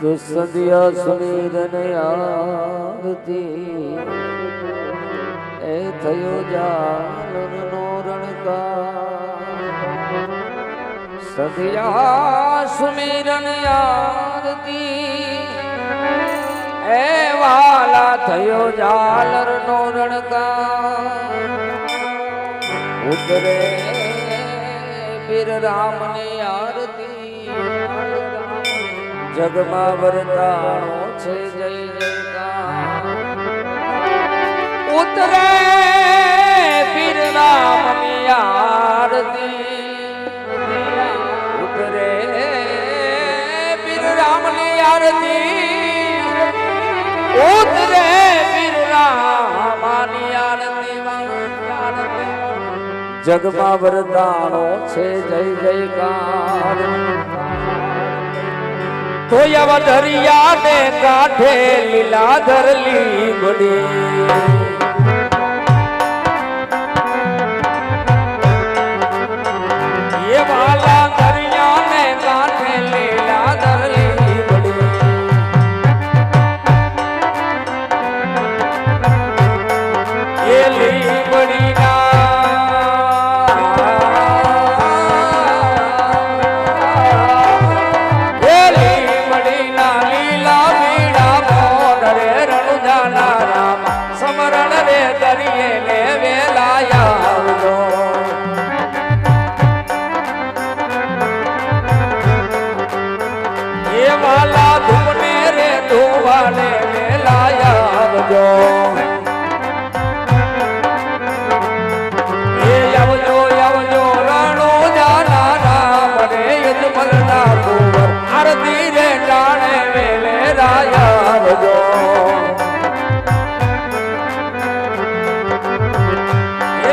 કે સંધ્યા સુમીરન આરતી એ થયો જાનનો રણકાર સંધ્યા સુમીરન આરતી એ વાલા થયો જાલરનો રણકાર ઉતરે વીર રામની આરતી જગમાં વરદાનો છે જય જયકાર ઉતરે વીર રામની આરતી ઉતરે વીર રામની આરતી ઉતરે વીર રામની આરતી જગમાં વરદાનો છે જય જયકાર તો યવા દરિયા ને કાંઠે લીલાધર લીમડી ये वाला दरिया ने कांठे लीलाधर લીમડી ये લીમડી વાલા ધૂપને રે ધોવાને મેલાયા આવજો એ આવજો આવજો રાણો જાના રામ રે યજમલના કુંવર આરતી રે ટાણે વેલે રાયા આવજો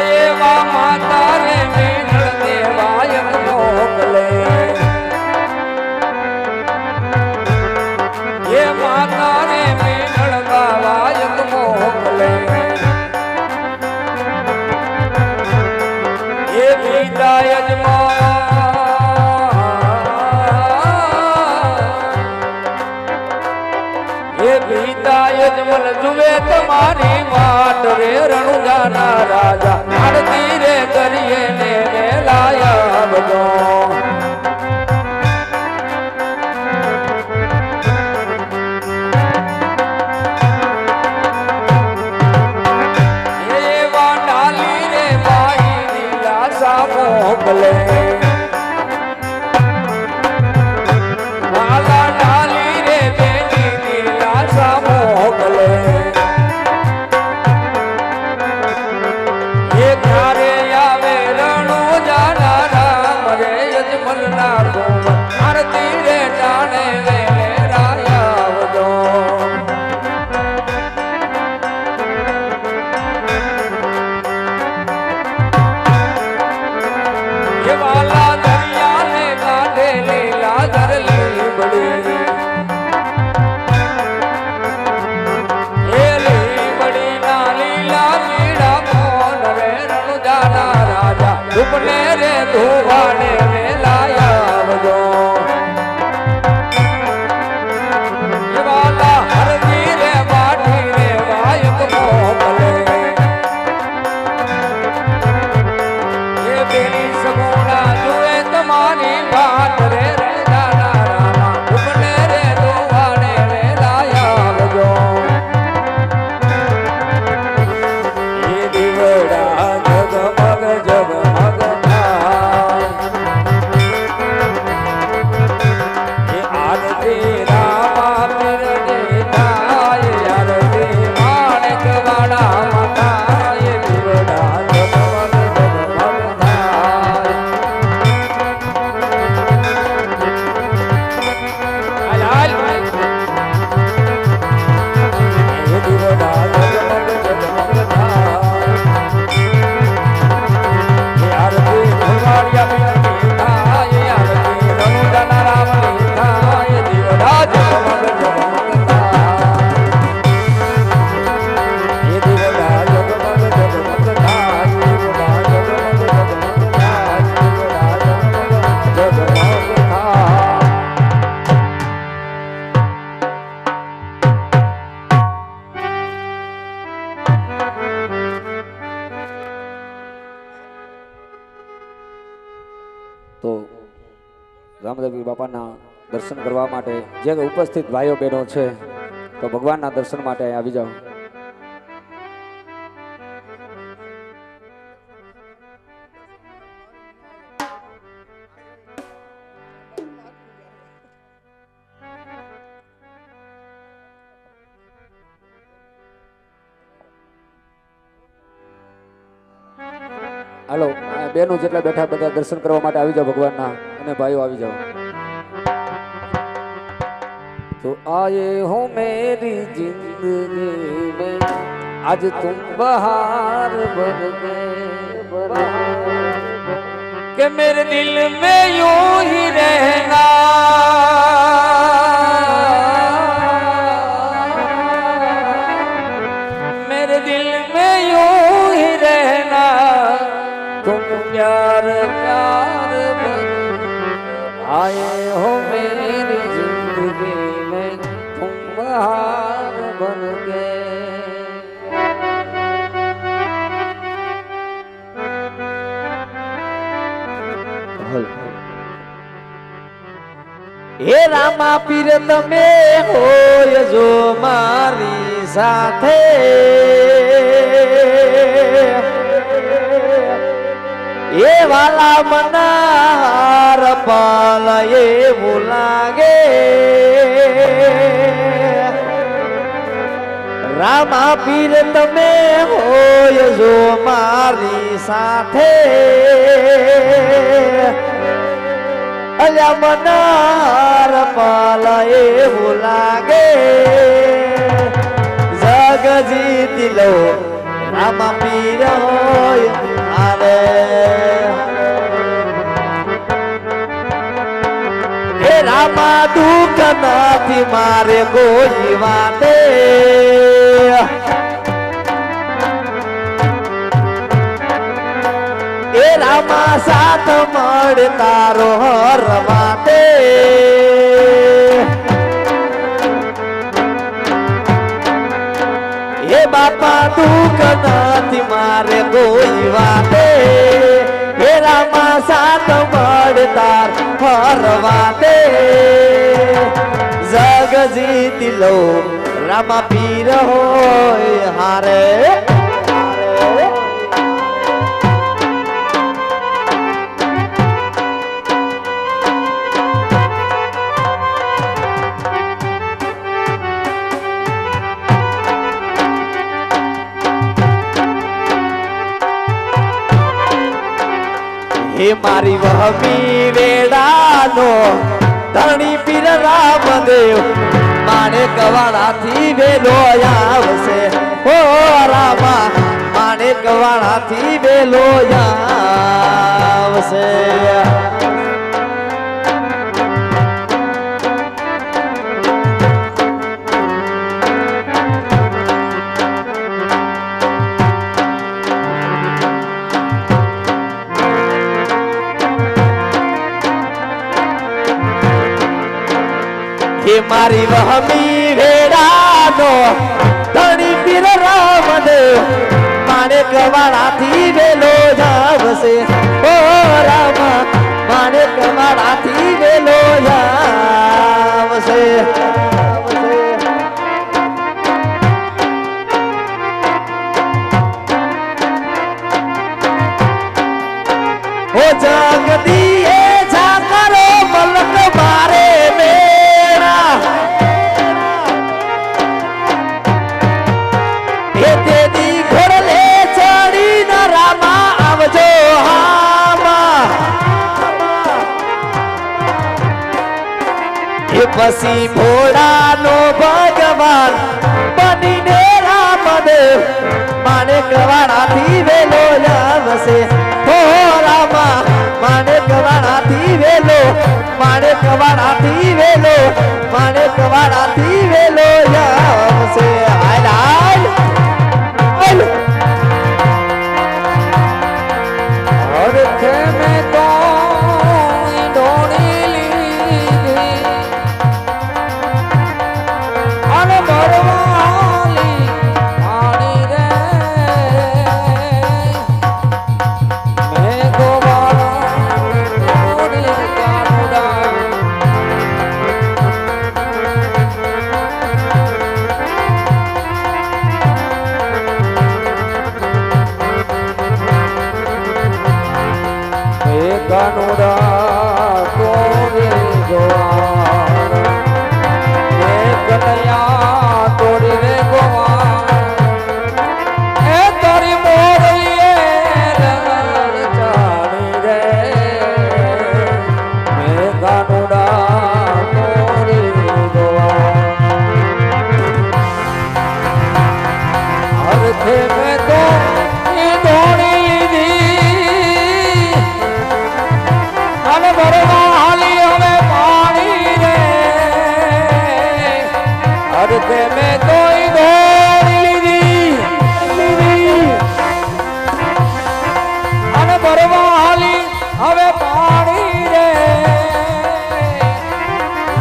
એવા માતા રે મેનળ દેવાય મોકલે ये माता रे मेनड़ गावायक मोकले ये बीता यजमल जुवे तुम्हारी माट रे रणुजाना राजा आरती रे करिए ने लाया बजो मोकले वाला डाली रे बेनी नीलासा मोकले ये घरे आवे रणु जाना राम रे यजमलना कूंवर आरती रे जाने वेले राया आवजो ये वाला दरिया ने कांठे लीलाधर લીમડી ये લીમડી ना लीला मीड़ा मोन रे रणुजाना राजा धूपने रे धोवाने मेलाया आवजो ये वाला हरदी रे बाठी रे वायक मोकले ये बेली सगुना जुए तुम्हारी बात रे रे जाना रामा उपने रे दोवाने रे लाया आवजो ये दिवड़ा जगमग जगमग थाय રામદેવજી બાપાના દર્શન કરવા માટે જે ઉપસ્થિત ભાઈઓ બહેનો છે તો ભગવાનના દર્શન માટે અહીં આવી જાઓ. હાલો બેનો જેટલા બેઠા બધા દર્શન કરવા માટે આવી જાઓ ભગવાનના, અને ભાઈઓ આવી જાઓ. तो आए हो मेरी जिंदगी में आज तुम बहार बन गए कि मेरे दिल में यूं ही रहना, मेरे दिल में यूं ही रहना, तुम प्यार प्यार बन आए हो मेरी जिंदगी बहार बन હે રામા પીર તમે હોય જો મારી સાથે, એ વાલા મનાર પાલ એવું લાગે, રામા પીર તમે હોય જો મારી સાથે, અલ્યા મનાર પાલ એવું લાગે, જગ જીતી લો રામા પીર હોય આરે, હે રામા દુઃખ નથી મારે કોઈ વાતે, એ રામા સાથ મળે તારો હર વાતે, એ બાપા દુઃખ નથી મારે કોઈ વાતે, હે રામા સાથ મળે તાર હર વાતે, જગ જીતી લો રામા પીર હોય હારે, હે મારી વહમી વેડાનો ધણી પીર રામદેવ, માણેક વાળાથી વેલો આવશે, હો રામા માણેક વાળાથી વેલો આવશે, હે મારી વહમી વેડાનો ધણી પીર રામદેવ, માણેક વાળાથી વેલો આવશે, ઓ રામા માણેક વાળાથી વેલો આવશે, ઓ જગદીએ જાકરો મલક મારે મેરા, એ તેદી ઘોડલે ચડીને રામા આવજો હામા, એ પછી ભોળાનો ભગવાન બનીને રામદેવ, માણેક વાળાથી વેલો આવશે, હો રામા માણેક વાળાથી વેલો, માણેક વાળાથી વેલો, માણેક વાળાથી વેલો આવશે, હાલ હાલ હાલ. અર્થે મેં તો ઢોળી લીધી, અડધે મેં તોય દોડી લીધી અને ભરવા હાલી હવે પાણી રે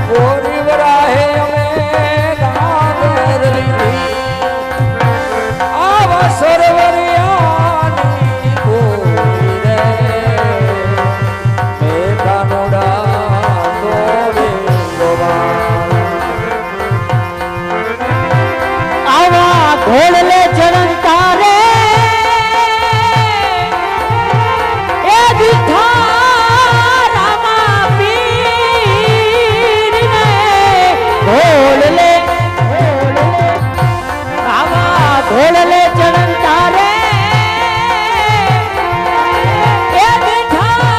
ગોરી વરાહે અમે ગાદર લીધી આવા સરોવરિયાની ગોરી રે મેં કાનુડા દોડે ગોવાળ આવા ઘોડલે ચરણ તારે એ દીઠા રામા પીરને ઘોડલે આવા ઘોડલે ચરણ તારે એ દીઠા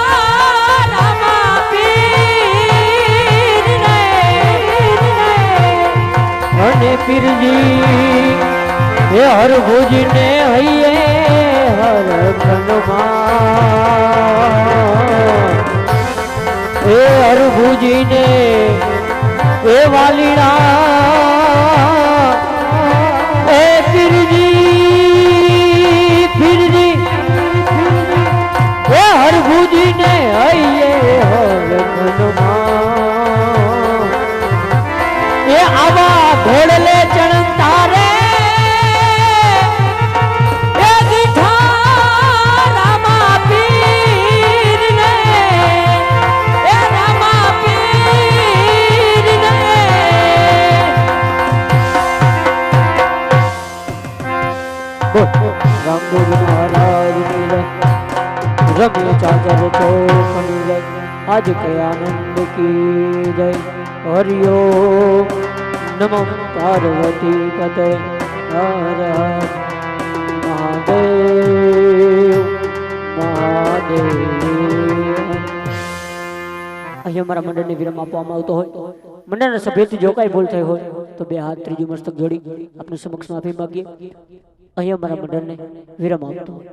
રામા પીરને અને પીરજી હે હર ભુજને હૈયે હર કનમાં હે હર ભુજને હે વાલીડા હે પીરજી હે હર ભુજને હૈયે હર કનમાં એ આવા ઘોડલે ચરણ તારે એ દીઠા રામા પીરને એ રામા પીરને રામ ગોવિંદ મહારાજની જય રમ્ય ચાચર ચોકની જય આજ કે આનંદ કી જય હરિઓમ નમઃ પાર્વતી પતે હર હર મહાદેવ મહાદેવ અહીંયા મારા મંડળને વિરામ આપવામાં આવતો હોય મંડળના સભ્યથી જો કાંઈ ભૂલ થઈ હોય તો બે હાથ ત્રીજું મસ્તક જોડી આપની સમક્ષ માફી માંગીએ અહીંયા મારા મંડળને વિરામ આપતો હોય